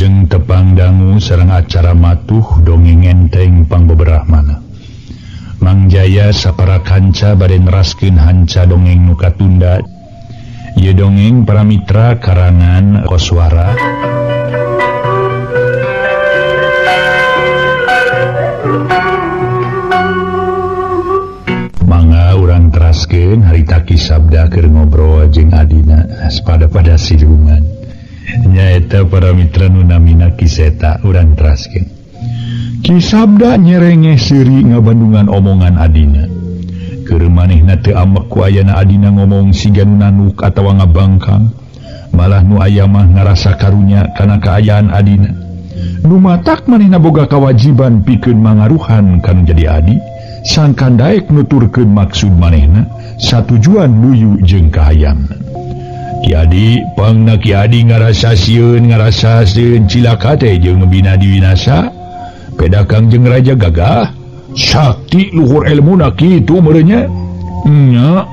Wilujeng tepang dangu sareng acara matuh dongeng enteng pangbeberahmana. Mang Jaya sapara kanca bade neraskeun hanca dongeng nu katunda. Ieu dongeng para mitra karangan Koswara. Mangga urang teraskeun harita Kisabda keur ngobrol jeung adina pada siluman. Nyaeta para mitra nu namina Kiseta urang teraskeun. Kisabda nyerengeh seuri ngabandungan omongan adina. Keur manehna teu amek ku ayana adina ngomong siga nu nanuk atawa ngabangkang, malah nu aya mah ngarasa karunya kana kaayaan adina. Nu matak manehna boga kawajiban pikeun mangaruhan kanu jadi adi, sangkan daek nuturkeun maksud manehna satujuan nuyu jeung kahayangna. Ki Adi pangna Ki Adi ngarasa sieun cilaka teh jeung ngebina diwinasa. Peda Kangjeng Raja gagah sakti luhur ilmuna kitu merenya. Nya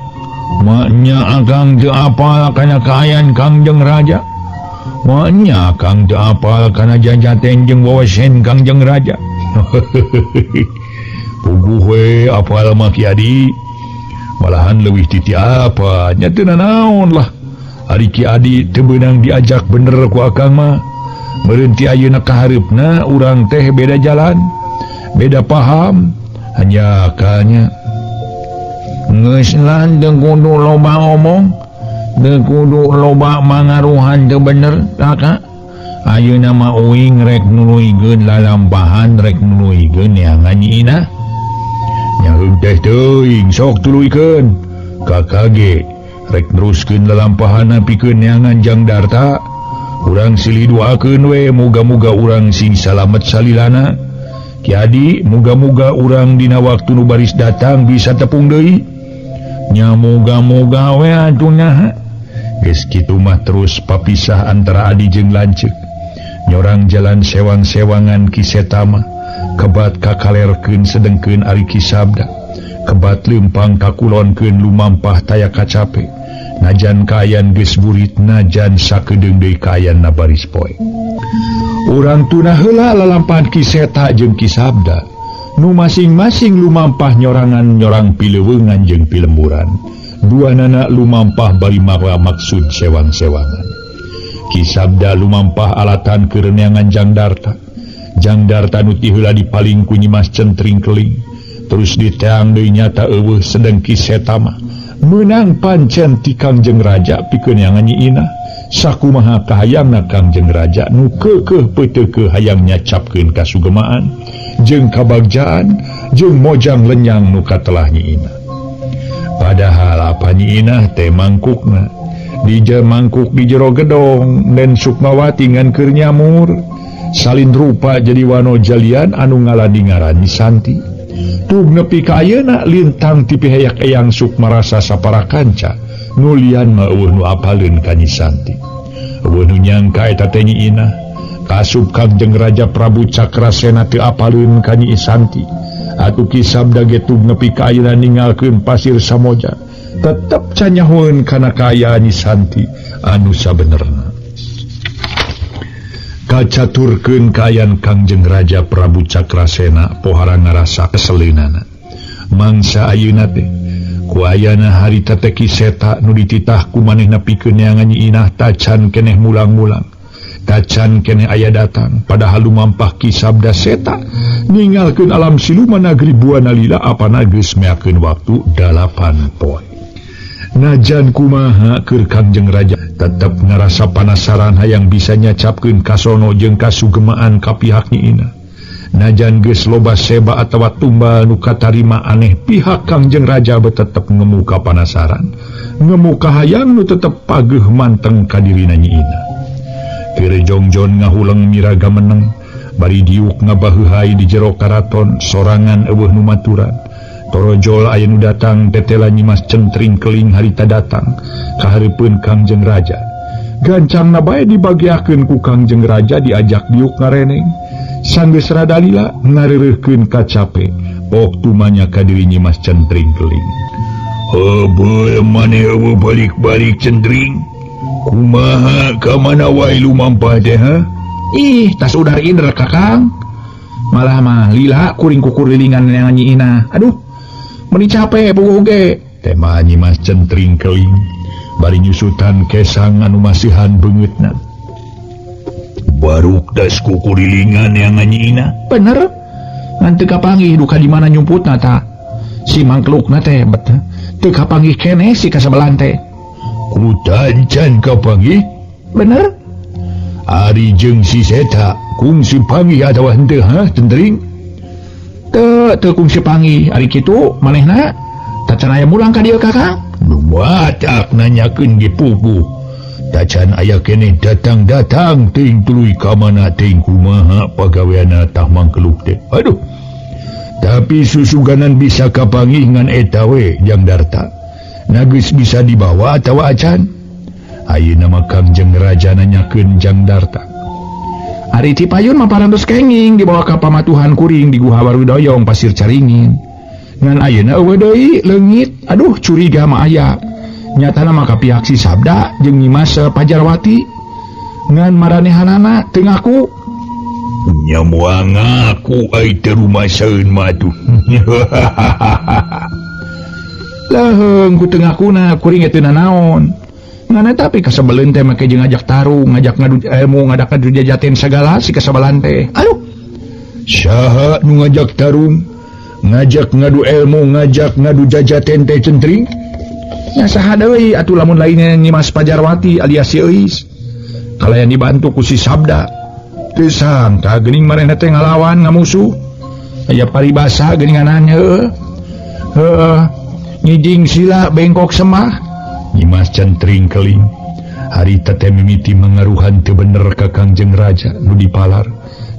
maknya akang teu apal kana kaayaan Kangjeng Raja. Maknya akang teu apal kana jajaten jeung wawasen Kangjeng Raja. Puguh we apal mah Ki Adi. Malahan leuwih titi apa nya teu nanaon lah. Ari Ki Adi teu beunang diajak bener ku akang mah. Meureun ti ayeuna kahareupna urang teh beda jalan, beda paham, hanya akanya. Geus lan teu kudu loba omong, teu kudu loba mangaruhan teu bener, Kaka. Ayeuna mah uing rek nuluykeun lalampahan, rek nuluykeun neangan nyiina. Nya teh teuing sok tuluykeun. Kaka ge rek neruskeun lalampahanna pikeun neangan Jang Darta. Urang silih doakeun we muga-muga urang sing salamet salilana. Ki Adi muga-muga urang dina waktu nu baris datang bisa tepung deui. Nya muga-muga we atuh. Geus kitu mah terus papisah antara Adi jeung lanceuk. Nyorang jalan sewang-sewangan Kiseta mah kebat kakalerkeun sedengkeun ari Kisabda. Kebat leumpang kakulonkeun lumampah taya kacape. Najan kaayaan geus burit, najan sakedeung deui kaayaan baris poe. Urang tuna heula lalampahan Kiseta jeung Kisabda, nu masing-masing lumampah nyorangan-nyorang pileuweungan jeung pilemburan. Duanana lumampah bari maksud sewang-sewangan. Kisabda lumampah alatan keur neangan Jang Darta. Jang Darta nu ti heula dipaling ku Nyimas Centring Keling, terus diteang deui nyata eueuh sedeng Kiseta mah menang pancen ti Kangjeng Raja pikeun neangan nyiina. Sakumaha kahayangna Kangjeng Raja nu keukeuh peuteukeun hayang nyacapkeun kasugemaan jeung kabagjaan jeung mojang lenyang nu katelah nyiina. Padahal apa nyiina teh mangkukna mangkuk di jero gedong dan Sukmawati ngan keur nyamur salin rupa jadi wano jalian anu ngaladi ngaran Santi. Tug nepi ka ayeuna lintang ti pihayak Eyang Sukma rasa sapara kanca nulian mah eueuh nu apaleun ka Nyi Santi. Eueuh nu nyangka eta teh nyiina kasub Kangjeng Raja Prabu Cakrasena teu apaleun ka Nyi Santi. Atuh Kisabda ge tug nepi ka ayeuna ninggalkeun Pasir Samoja tetep can nyahoeun kana kaayaan Nyi Santi anu sabenerna. Kacaturkeun kaayaan Kangjeng Raja Prabu Cakrasena pohara ngarasa keseleunana. Mangsa ayeuna teh ku ayana harita teh Kiseta nu dititah ku manehna pikeun neangan nyiinah tacan keneh mulang-mulang, tacan keneh aya datang. Padahal lumampah Kisabda Seta ninggalkeun alam siluman nagri Buana Lila apana geus meakeun waktu 8 poe. Najan kumaha keur Kangjeng Raja tetep ngarasa panasaran hayang bisa nyacapkeun kasono jeung kasugemaan ka pihak nyiina. Najan geus loba seba atawa tumbal nu katarima aneh pihak Kangjeng Raja tetep ngemu ka panasaran, ngemu kahayang nu tetep pageuh manteng ka dirina nyiina. Keur jongjon ngahuleng miraga meneng bari diuk ngabaheuhai di jero karaton sorangan eueuh nu maturan. Torojol aya nu datang tetela Nyimas Centring Keling harita datang kahareupeun Kangjeng Raja. Gancangna bae dibagiakeun ku Kangjeng Raja diajak diuk ngareneng. Sanggeus rada lila ngareureuhkeun kacape. Pok tumanya ka diri Nyimas Centring Keling. Heubeul maneh eueuh balik-balik Centring. Kumaha ka mana wae lumampah teh ha? Ih, tas udar inder Kakang. Malah mah lila kuring kukur lilingan yang nyiina. Aduh, meni capek puguh ge. Tema Nyimas Centring Keling bari nyusutan kesang anu masihan beungeutna. Baruk das kukur lilingan yang nyiina. Bener. Ngan teu kapanggih duka di mana nyumputna ta. Si mangklukna teh bet teu kapanggih keneh si kasabelan teh. Kutancan kapanggih? Bener. Ari jeung si Seta kungsi panggih atawa henteu Centring? Teu kungsi panggih ari kitu manehna tacan aya mulang ka dieu Kakang. Nu matak nanyakeun ge puguh. Tacan aya keneh datang-datang teuing tuluy ka mana teuing kumaha pagaweana tah mangkeluk teh. Aduh. Tapi susuganan bisa kapanggih ngan eta we Jang Darta. Na geus bisa dibawa atawa acan? Ayeuna mah Kangjeng Raja nanyakeun Jang Darta. Ari ti payun mah parantos kenging dibawa ka pamatuhan kuring di Guha Warudoyong Pasir Caringin. Ngan ayeuna eueuh deui leungit, aduh curiga mah aya. Nyatana mah ka pihak si Sabda jeung Nyimas Pajarwati. Ngan maranehanana teu ngaku. Nya moal ngaku ai teu rumasaeun mah atuh. Leheung ku teu ngakuna kuring teu nanaon. Ngana tapi kasabeleun teh make jeung ngajak tarung, ngajak ngadu ilmu, ngadak ngadu jajaten segala si kasabalan teh. Aduh. Saha nu ngajak tarung, ngajak ngadu ilmu, ngajak ngadu jajaten teh Centring? Nya saha deui atuh lamun lainnya Nyimas Pajarwati alias si Euis. Kalayan dibantu ku si Sabda. Teu sangka geuning marehna teh ngalawan ngamusuh. Aya paribasa geuninganan heueuh. Nyijing sila bengkok semah. Nyimas Centring Keling harita teh mimiti mangaruhan teu bener ka Kangjeng Raja nu dipalar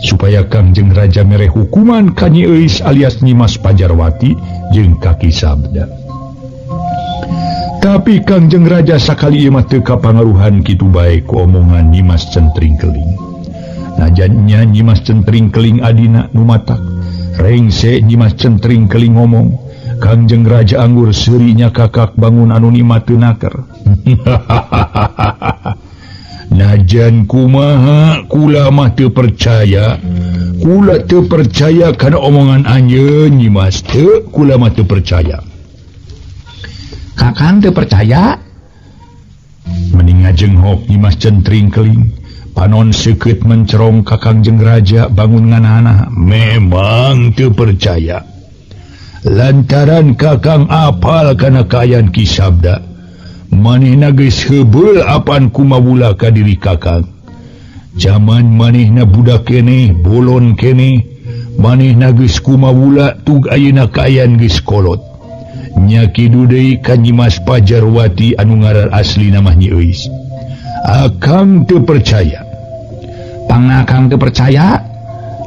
supaya Kangjeng Raja mere hukuman ka Nyi Euis alias Nyimas Pajarwati jeung Kaki Sabda. Tapi Kangjeng Raja sakali ieu mah teu kapangaruhan kitu bae ku omongan Nyimas Centring Keling. Najannya Nyimas Centring Keling adina nu matak, rengse Nyimas Centring Keling ngomong, Kangjeng Raja anggur seurinya kakak bangun anu nima teu naker. Najan kumaha kula mah teu percaya. Kula teu percaya kana omongan anjeun Nyimas teu, kula mah teu percaya. Kakang teu percaya? Mending ngajenghok Nyimas Centring Keling. Panon seukeut mencerong ka Kangjeng Raja bangun nganana. Memang teu percaya. Lantaran Kakang apal kana kaayaan Ki Sabda, manehna geus heubeul apan kumawula ka diri Kakang. Zaman manehna budak keneh, bolon keneh, manehna geus kumawula tug ayeuna kaayaan geus kolot. Nya kidu deui ka Nyimas Pajarwati anu ngaran asli namah Nyi Euis. Akang teu percaya. Pangna Akang teu percaya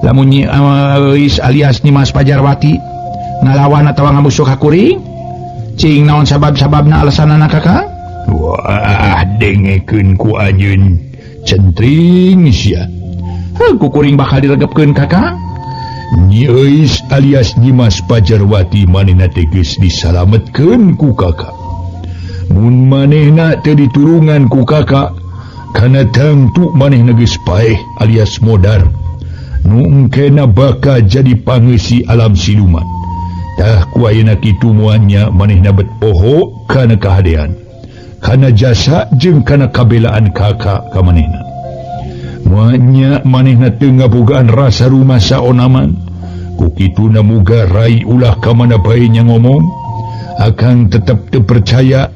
lamun Nyi Euis alias Nyimas Pajarwati ngalawan atau ngamusuh ka kuring? Cing naon sabab-sababna alasanana Kakang? Wah, dengekeun ku anjeun Centring sia. Ku kuring bakal diregepkeun Kakang. Nyi Euis alias Nyimas Pajarwati manehna teh geus disalametkeun ku Kakak. Mun manehna teu diturungan ku Kakak, kana tangtu manehna geus paeh alias modar. Nu engkena bakal jadi pangeussi alam siluman. Tah ku ayeuna kitu moalnya manehna bet poho kana kahadean, kana jasa jeung kana kabelaan Kakak ka manehna. Moalnya manehna teu ngabogaan rasa rumasa onaman. Ku kituna muga rai ulah ka mana bae nya ngomong. Akang tetep teu percaya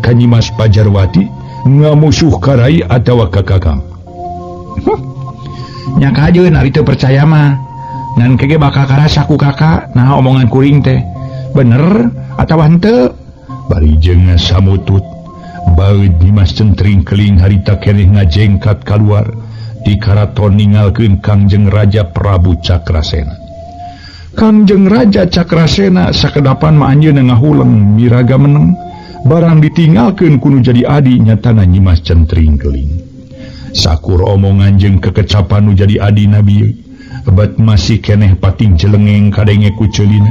ka Nyimas Pajarwati ngamusuh ka rai atawa ka Kakang. Nya kajeun ari teu percaya mah. Ngan kege bakal karasa ku Kakak nah omongan kuring teh bener atawa henteu. Bari jeung samutut baeud Nyimas Centring Keling harita keneh ngajengkat kaluar di karaton ninggalkeun Kangjeng Raja Prabu Cakrasena. Kangjeng Raja Cakrasena sakedapan mah anjeunna ngahuleng miraga meneng barang ditinggalkeun kudu jadi adi nyatana Nyimas Centring Keling. Sakur omongan jeung kekecapan nu jadi adi nabi bat masih keneh pating jelengeng kadenge ku ceulina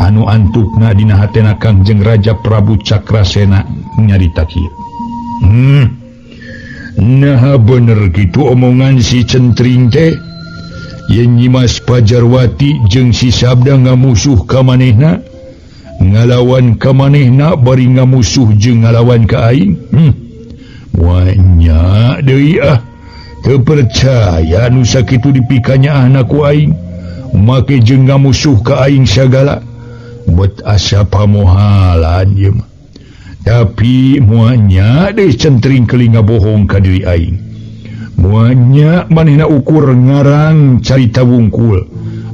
anu antukna dina hatena Kangjeng Raja Prabu Cakrasena nyarita kieu. Nah bener gitu omongan si Centring teh. Yen Nyimas Pajarwati jeung si Sabda ngamusuh ka manehna, ngalawan ka manehna bari ngamusuh jeung ngalawan ka aing. Moalnya deui teu percaya nu sakitu dipikanya ahna ku aing, make jeung ngamusuh ka aing sagala. Bet asa pamohalan ieu mah. Tapi moalnya deui Centring keuli ngabohong ka diri aing. Moalnya manehna ukur ngarang carita wungkul,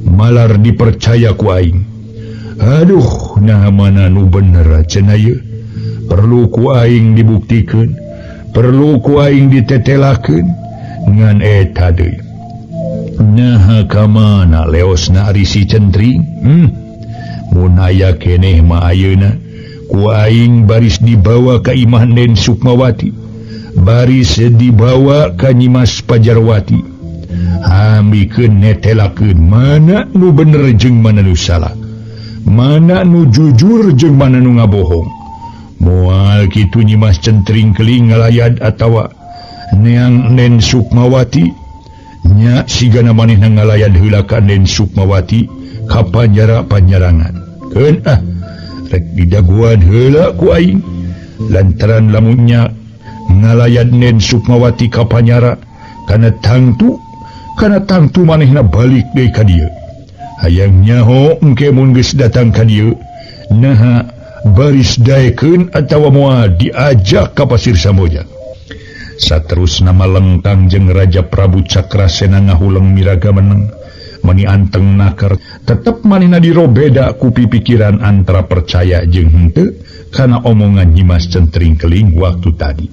malar dipercaya ku aing. Aduh, nah mana nu bener cenah ieu. Perlu ku aing dibuktikeun, perlu ku aing ditetelakeun ngan eta deui. Nah ka mana leosna ari si Centring? Mun aya keneh mah ayeuna ku aing baris dibawa ka imah Den Sukmawati, baris dibawa ka Nyimas Pajarwati. Hambikeun netelakeun mana nu bener jeung mana nu salah, mana nu jujur jeung mana nu ngabohong. Moal kitu Nyimas Centring keuli ngalayad atawa neang Den Sukmawati, nya sigana manehna ngalayad heula ka Den Sukmawati ka panjara-panjarangan. Keun rek didaguan heula ku aing, lantaran lamunnya ngalayad Den Sukmawati ka panyara kana tangtu manehna balik deui ka dieu. Hayang nyaho engke mun geus datang ka dieu, naha baris daekeun atawa moal diajak ka Pasir Samboja. Saterusna malengkang jeung Raja Prabu Cakrasena ngahuleng miraga meneng, mani anteng nakar, tetep manehna dirobeda ku pipikiran antara percaya jeung henteu kana omongan Nyimas Centring keling waktu tadi.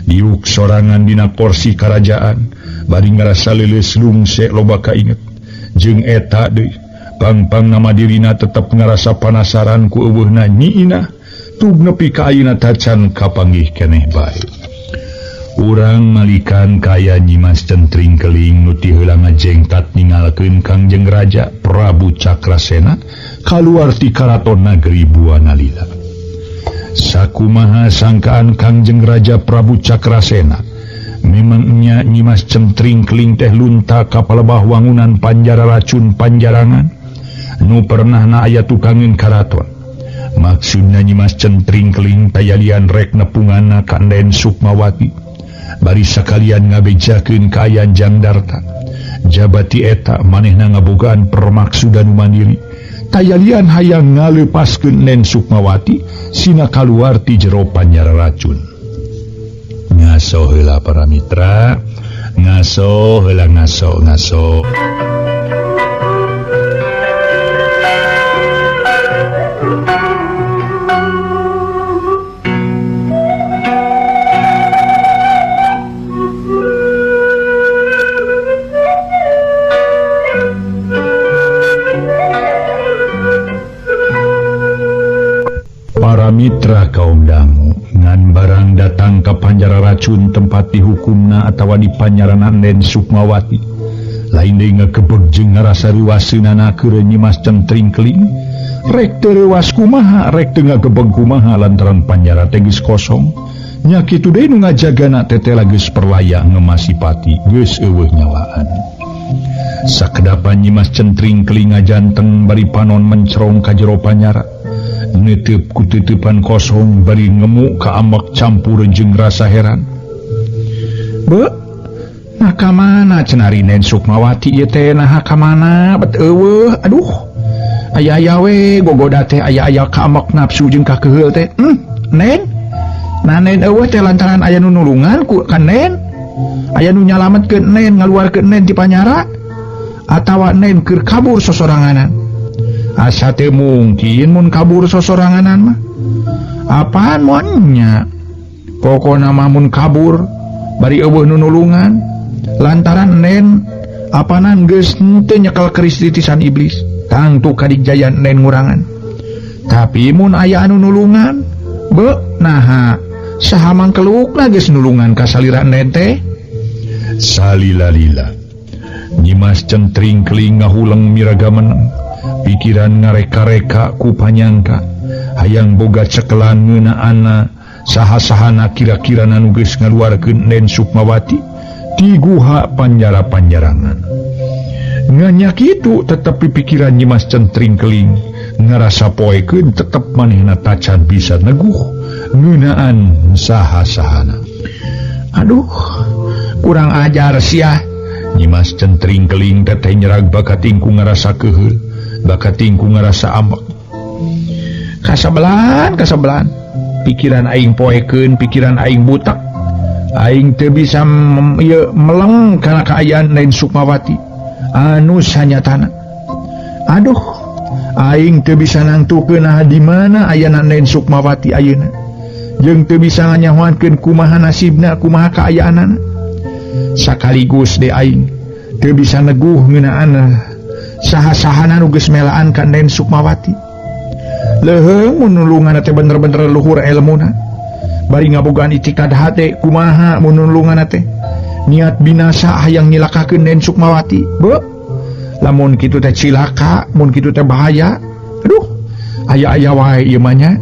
Diuk sorangan dina porsi kerajaan, bari ngarasa leuleus lungse loba kainget. Jeung eta deui, pang-pang nama dirina tetep ngarasa panasaran ku eueuhna Nyi Inah, tug nepi ka ayeuna tacan kapanggih keneh bae. Urang malikan kaya Nyimas Centring keling nu ti heula ngajengkat ningalkeun Kangjeng Raja Prabu Cakrasena kaluar ti karaton nagri Buanalila. Sakumaha sangkaan Kangjeng Raja Prabu Cakrasena, memangnya Nyimas Centring keling teh lunta ka palebah wangunan Panjara Racun Panjarangan nu pernahna aya tukangeun karaton. Maksudna Nyimas Centring keling tayalian rek nepunganna ka Den Sukmawati, bari sakalian ngabejakeun kaayaan Jangdarta. Jabati eta manehna ngabogaan permaksudan mandiri, tayalian hayang ngaleupaskeun Den Sukmawati sina kaluar ti jero Panjara Racun. Ngaso heula para mitra, ngaso heula ngaso. Mitra kaum dangu ngan barang datang ke Panjara Racun tempat dihukumna atawa di panjaranan Den Sukmawati, lain deui ngakebeg jeung ngarasa ruwaseunana keur Nyimas Centring keling, rek teu reuwas kumaha, rek teu ngakebeg kumaha lantaran panjara teh geus kosong. Nya kitu deui nu ngajagana tetela geus perlaya ngemasipati geus eueuh nyawaan. Sakedapan Nyimas Centring keling ngajanteng bari panon mencrong ka jero panjara, netep ku tutupan kosong bari ngemu ka ambak campur jeung rasa heran. Be, nah ka mana cenari Den Sukmawati ieu teh, nah ka mana bet eueuh. Aduh, aya-aya we gogoda teh aya-aya ka ambak nafsu jeung ka keheul teh. Nen, nah Nen eueuh teh lantaran aya nu nulungan ku ka Nen, aya nu nyalametkeun Nen ngaluarkeun Nen ti panjara, atawa Nen keur kabur sosoranganan. Asa teh mungkin mun kabur sosoranganan mah. Apaan moannya? Pokona mah mun kabur bari eueuh nu nulungan, lantaran Nen apanan geus teu nyekel keris titisan iblis, tangtu kadigjayan Nen ngurangan. Tapi mun aya anu nulungan, be naha saha mangkelukna geus nulungan ka salira Nen teh. Salila-lila Nyimas Centring keling ngahuleng miraga meneng, pikiran ngareka-reka ku panyangka hayang boga cekelan ngeunaan saha-sahana kira-kira nuges ngaluarkeun Den Sukmawati ti guha panjara-panjarangan. Nganyak itu tetapi pikiran Nyimas Centring Keling ngerasa poekeun tetep manehna tacan bisa neguh ngeunaan saha-sahana. Aduh, kurang ajar sia. Nyimas Centring Keling teteh nyerag bakat tingku ngerasa keheul, bakat tingku ngerasa ambek. Kasabelan pikiran aing poekeun, pikiran aing butak. Aing teu bisa meleng kana kaayaan Den Sukmawati anu sanyatana. Aduh, aing teu bisa nangtukeun di mana ayana Den Sukmawati ayeuna. Jeung teu bisa nganyahoankeun kumaha nasibna, kumaha kaayaanana. Sakaligus de aing teu bisa neguh ngeunaan saha-sahana nu geus melaan ka Den Sukmawati. Leuheung mun nulunganna teh bener-bener luhur elmuna. Bari ngabogaan itikad hate kumaha mun nulunganna teh niat binasa hayang nyilakakeun Den Sukmawati. Lamun kitu teh cilaka, mun kitu teh bahaya. Aduh, aya-aya wae ieu mah nya.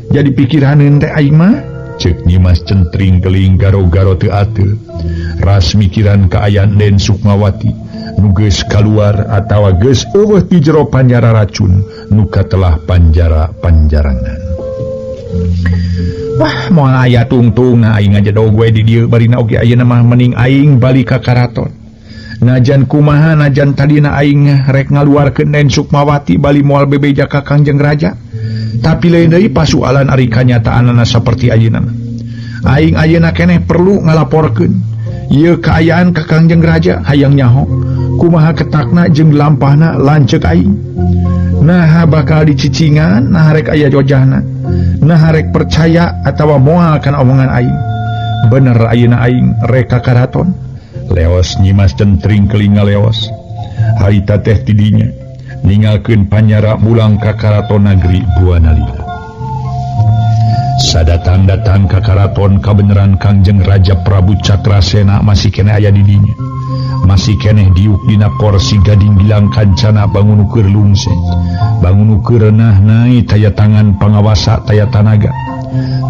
Jadi pikiraneun teh aing mah ceuk Nyimas Centring Keling garo-garo teu ateu. Ras mikiran kaayaan Den Sukmawati nu geus kaluar atawa geus eueuh ti jero panjara racun nu katelah panjara-panjarangan. Wah, moal aya tungtung na aing ngajedog we di dieu barina oge ayeuna mah mending aing bali ka karaton. Najan kumaha najan tadina aing rek ngaluarkeun Den Sukmawati bali moal bebeja ka Kangjeng Raja. Tapi lain deui pasualan ari kanyataanna saperti ayeuna. Aing ayeuna keneh perlu ngalaporkeun ieu kaayaan ka Kangjeng Raja hayang nyaho kumaha ketakna jeung lampahna lanceuk aing. Nah bakal dicicingan, nah rek aya jojahna, nah rek percaya atawa moal kana omongan aing. Bener ayeuna aing rek ka karaton. Leos Nyimas Centring Keling ngaleos. Harita teh tidinya ninggalkeun panjara mulang ka karaton negeri Buanalila. Sadatang-datang ka karaton kabeneran Kangjeng Raja Prabu Cakrasena masih keneh aya di dinya. Masih keneh diuk dina kursi Gading Gilang kancana bangun ukur lungse, bangun ukur nahnai taya tangan pangawasa taya tanaga.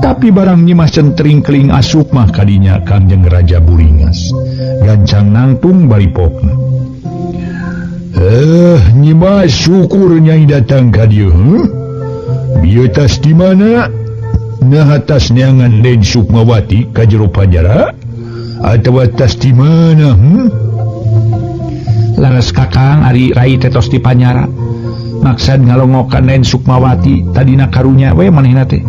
Tapi barang Nyimas Centring Keling asup mah kadinya Kangjeng Raja Buringas gancang nangtung baripokna. Nyimas syukur Nyai datang ka dieu. Bieu tas di mana? Nah atas neangan Den Sukmawati ka jero panjara atawa tas di mana? Laras Kakang ari rai tetos di panjara. Maksad ngalongokan Den Sukmawati tadina karunya we manehna teh.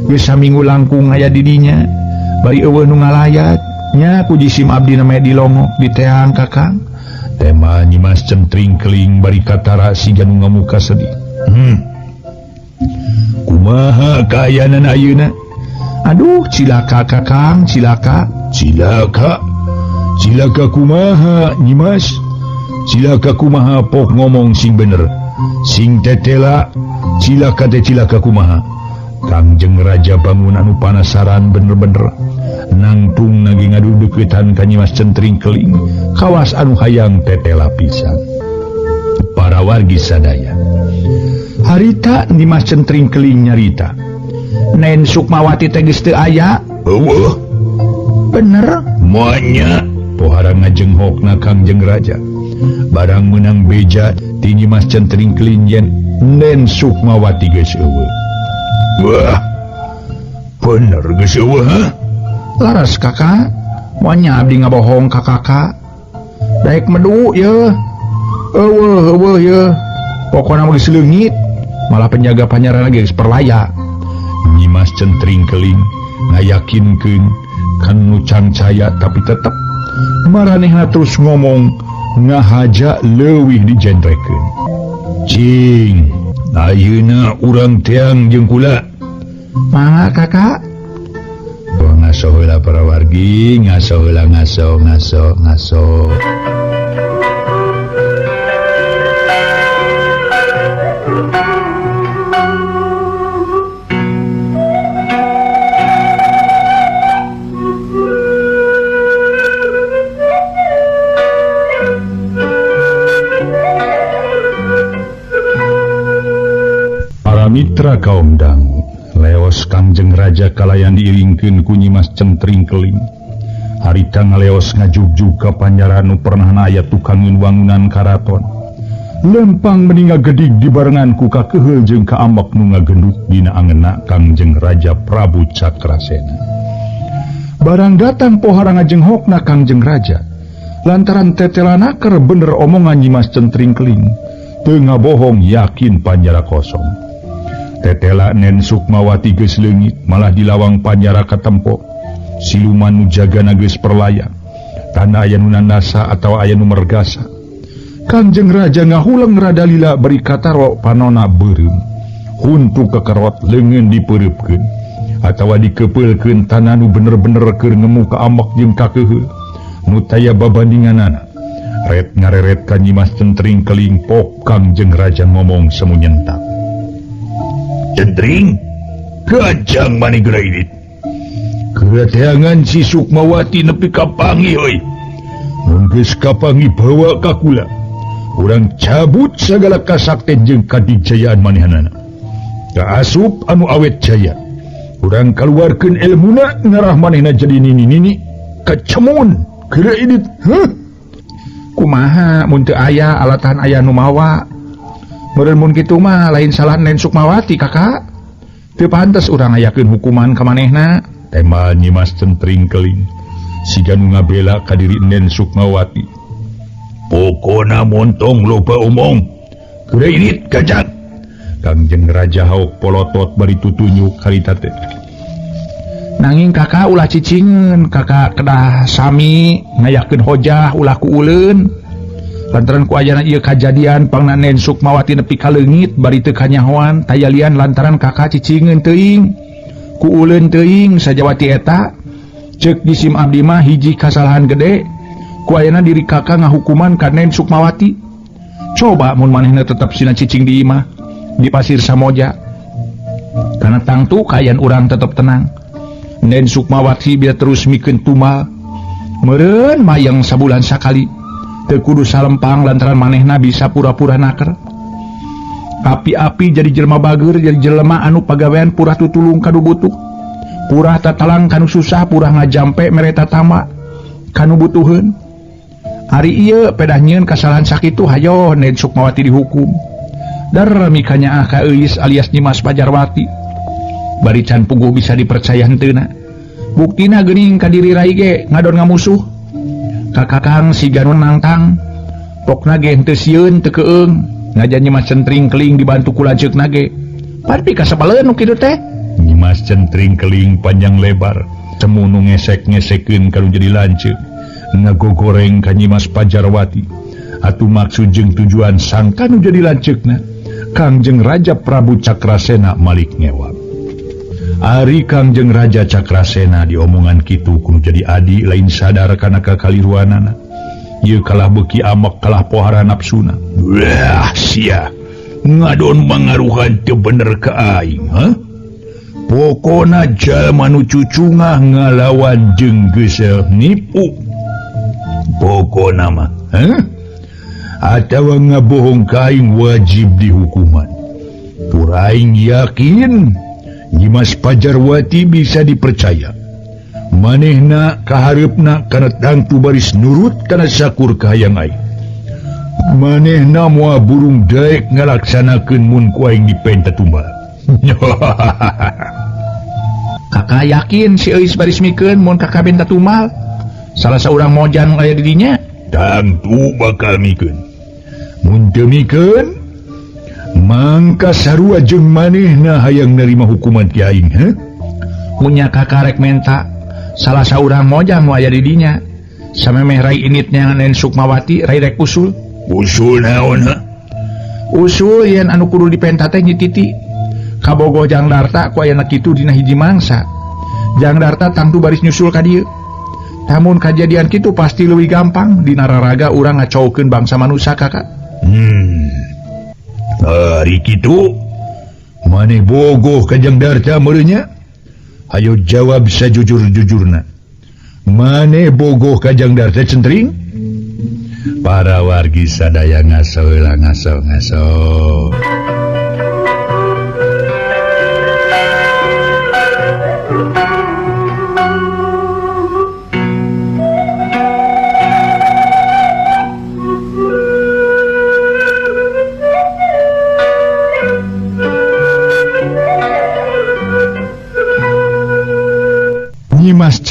Geus saminggu langkung aya di dinya. Bari eueuh nu ngalayat nya ku jisim abdi na dilongok di teang Kakang. Tema Nyimas Centring Keling bari katara siga nu ngamuka sedih. Kumaha kaayaanan ayeuna? Aduh, cilaka Kakang, cilaka. Cilaka kumaha Nyimas? Cilaka kumaha pok ngomong sing bener. Sing tetela cilaka teh cilaka kumaha? Kangjeng Raja bangun anu panasaran bener-bener nangtung nagi ngadudeuketan ka Nyimas Centring Keling kawas anu hayang tetela pisan. Para wargi sadaya, harita Nyimas Centring Keling nyarita Den Sukmawati teh geus teu aya. Eueuh, bener moanya pohara ngajenghokna Kangjeng Raja. Barang menang beja ti Nyimas Centring Keling yen Den Sukmawati geus eueuh. Wah, bener geus eueuh. Laras Kakak, moanya abdi ngabohong ka Kakak. Daek medu ye. Eueuh ye. Pokona mah geus leungit, malah penjaga panjara lagi geus perlaya. Nyimas Centring Keling ngayakinkeun kan nu cangcaya tapi tetep maranehna terus ngomong ngahaja leuwih dijendrekeun. Cing, ayeuna urang teang jeung kula. Mangga Kakak. Ngaso heula para wargi, ngaso heula ngaso. Para mitra kaum dangu, ngaleos Kangjeng Raja kalayan diiringkeun ku Nyimas Centring Keling. Harita ngaleos ngajug-jug ka panjara nu pernah aya tukangeun wangunan karaton. Lempang meninga gedig dibarengan ku kakeheul jeung ka ambak nu ngagendut dina angeunna Kangjeng Raja Prabu Cakrasena. Barang datang pohara ngajenghokna Kangjeng Raja. Lantaran tetelana keur bener omongan Nyimas Centring Keling. Teu ngabohong yakin panjara kosong. Tetela Nen Sukmawati geus leungit malah dilawang panjara katempo. Siluman nu jagana geus perlayang. Tanda aya nu nandasa atawa aya nu mergasa. Kangjeng Raja ngahulang rada lila beri kataro panona beureum. Huntu kekerot leungeun dipeureupeun atawa dikepeulkeun tanah nu bener-bener keur ngemu ka ambak jeung kakeheul nu taya babandinganana. Ret ngareret ka Nyimas Centring Keling pok Kangjeng Raja ngomong semu nyentak. Centring, kajang mani geura kedatangan si Sukmawati nepi ka pangi euy. Mun geus ka pangi bawa ka kula. Urang cabut sagala kasakten jeung kadijayaan manehanana. Ka asup anu awet jaya. Urang kaluarkeun ilmuna ngarah manehna jadi nini-nini kacemun geura idit. Kumaha mun teu aya alatan aya nu mawa? Meureun mun kitu mah lain salah Nen Sukmawati kakak. Teu pantes urang ayakeun hukuman ka manehna. Tema Nyimas Centring Keling siga nu ngabela ka diri Nen Sukmawati. Pokona montong loba omong. Geura idit kajang. Kangjeng Raja hauk polotot bari tutunyuk harita teh. Nanging kakak ulah cicingeun, kakak kedah sami ngayakeun hojah ulah ku uleun. Lantaran ku ayana ieu kajadian pangna Nen Sukmawati nepi ka leungit bari teu kanyahoan tayalian lantaran kakak cicingeun teuing. Ku uleun teuing sajawati eta ceuk di sim abdi mah hiji kasalahan gede ku ayana diri kakak ngahukuman ka Nen Sukmawati. Coba mun manehna tetep sina cicing di imah di Pasir Samoja. Kana tangtu kaayaan urang tetep tenang. Nen Sukmawati biar terus mikeun tumal. Meureun mayang sabulan sakali. Teu kudu salempang lantaran manehna bisa pura-pura naker. Api-api jadi jelema bager, jadi jelema anu pagawean purah tutulung kanu butuh. Purah tatalang kanu susah, purah ngajampe mere tatama kanu butuheun. Ari ieu pedah nyieun kasalahan sakitu hayo Nen Sukmawati dihukum. Dar mikanya ka Euis alias Nyimas Pajarwati. Bari can puguh bisa dipercaya henteuna. Buktina geuning ka diri rai ge ngadon ngamusuh. Ka kakang siga nu nangtang. Pokna ge henteu sieun teu keung. Ngajan Nyimas Centring Keling dibantu ku lanceukna ge. Pati kasabaleun nu kitu teh. Nyimas Centring Keling panjang lebar, semu nu ngesek-ngesekeun kalau jadi lanceuk. Ngagogoreng ka Nyimas Pajarwati. Atuh maksud jeung tujuan sangka nu jadi lanceukna Kangjeng Raja Prabu Cakrasena malik ngewab. Ari Kangjeng Raja Cakrasena diomongan kitu kudu jadi adi lain sadar kana kakaliruanana. Ieu kalah beuki amek kalah pohara nafsuna. Wah sia ngadon mangaruhan teu bener ka aing, ha? Pokona jalma nu cucungah ngalawan jeung geus nipu. Pokona mah, ha? Atawa ngabohong ka aing wajib dihukuman. Puraing yakin Nyimas Pajarwati bisa dipercaya. Manehna kahareupna kana tangtu baris nurut kana sakur kahayang aing. Manehna moal burung daek ngalaksanakeun mun ku aing dipenta tumbal. Kakak yakin si Euis baris mikeun mun kakak benta tumbal? Salah saurang mojan aya di dinya? Tangtu bakal mikeun. Mun teu mikeun, mangka sarua jeung manehna hayang narima hukuman ti aing, he? Munya kakak rek menta salah saurang mojang aya di dinya. Samemeh rai initnya Nen Sukmawati rai rek usul. Usul naon, ha? Usul yen anu kudu dipenta teh nyititi. Kabogoh Jang Darta ku ayana kitu dina hiji mangsa. Jang Darta tangtu baris nyusul ka dieu. Namun kejadian kitu pasti leuwih gampang dina raraga urang ngacaukeun bangsa manusia kakak. Ari kitu maneh bogoh ka Jang Darta meureun nya? Ayo jawab sajujur-jujurna. Maneh bogoh ka Jang Darta Centring? Para wargi sadaya ngaso.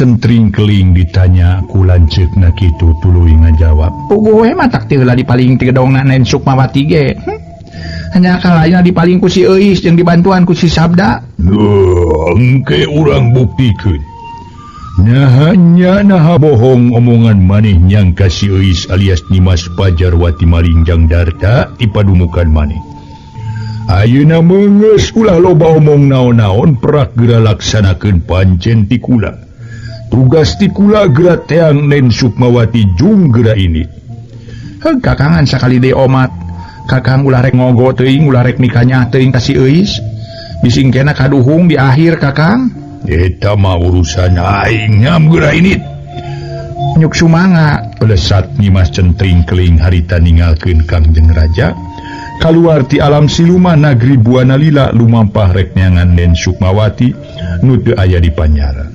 centring keling ditanya kulancek na kitu tuluy ngajawab. Puguh mah tak teu lah dipaling ti gedongna Nen Sukmawati ge. Hanya kalahnya dipaling ku si Euis jeung dibantuan ku si Sabda. Engke urang buktikeun. Naha bohong omongan maneh nyang ka si Euis alias Nyimas Pajarwati Malingjang Darta ti padumukan maneh. Ayeuna meungeus ulah loba omong naon-naon perak geura laksanakeun pancen ti kula. Tugas ti kula geura teang Nen Sukmawati jung geura ini. Kakangan sakali deui omat. Kakang ulah rek ngogo teuing ulah rek nikahnya teuing ka si Euis. Bising kena kaduhung di akhir Kakang. Eta mah urusan aing nyam geura ini. Nyuk sumanga pelesat Nyimas centring keling harita ninggalkeun Kangjeng Raja. Kaluar ti alam siluman nagri Buana Lila lumampah rek neangan Nen Sukmawati nu teu aya di panjara.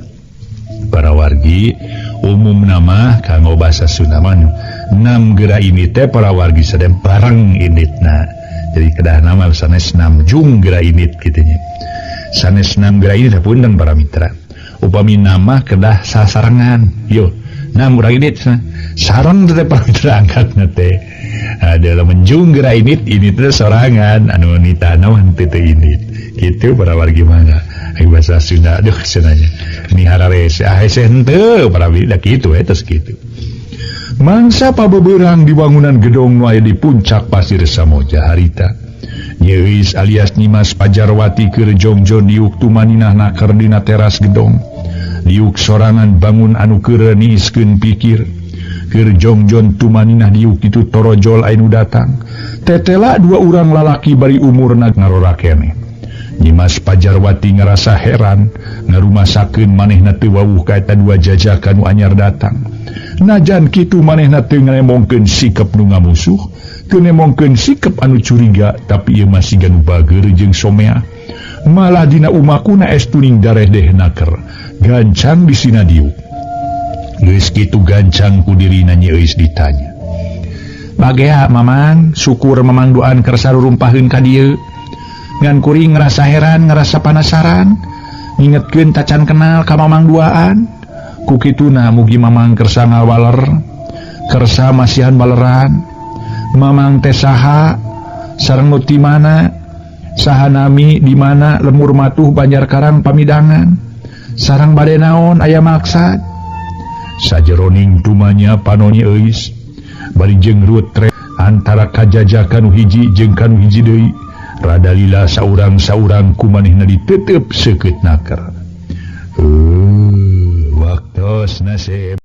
Para wargi umum nama kanggo basa Sunda nam geura ini teh para wargi sedem bareng initna. Jadi kedah nama sanes nam jung geura init kitu nya. Sanes nam geura init punten para mitra. Upami nama kedah sasarengan. Yo, nam urang init sareng teh para mitra angkatna teh. Adalah menjung geura init teh sorangan anu nitanawan teh init. Kitu para wargi mangga. Ai basa Sunda aduh cenanya. Ini hararese ahese henteu para wargi da kitu tos kitu. Mangsa pabeberang di bangunan gedong nu aya di puncak Pasir Samoja harita. Euis alias Nyimas Pajarwati keur jongjon diuk tumaninah nakar dina teras gedong. Diuk sorangan bangun anu keur niiskeun pikir. Keur jongjon tumaninah diuk itu torojol anu datang. Tetela dua urang lalaki bari umurna ngarora keneh. Nyimas Pajarwati ngerasa heran ngarumasakeun manehna teu wawuh ka eta dua jajakan nu anyar datang. Najan kitu manehna teu ngaremongkeun sikap nu ngamusuh, teu nemongkeun sikap anu curiga, tapi ieu masih ganu bager jeung somea. Malah dina umakuna estuning daredeh naker, gancang di sina diuk. Geus kitu gancang ku dirina Nyi Euis ditanya. Bagea Mamang, syukur Mamang doan keur sarurumpaheun ka dieu. Ngan kuring ngerasa heran, ngerasa penasaran, ngingetkeun tacan kenal ka Mamang duaan. Kukituna mugi Mamang kersa ngawaler, kersa masihan baleran. Mamang teh saha, sareng nu ti mana, saha nami di mana lemur matuh Banjarkarang pamidangan. Sareng bade naon aya maksad. Sajeroning tumanya panoni Euis, bari jengrut tre antara kajajakan nu hiji jeung kanu hiji deui. Rada lila saurang-saurang kumanehna ditetep seukeut naker. Waktos nasib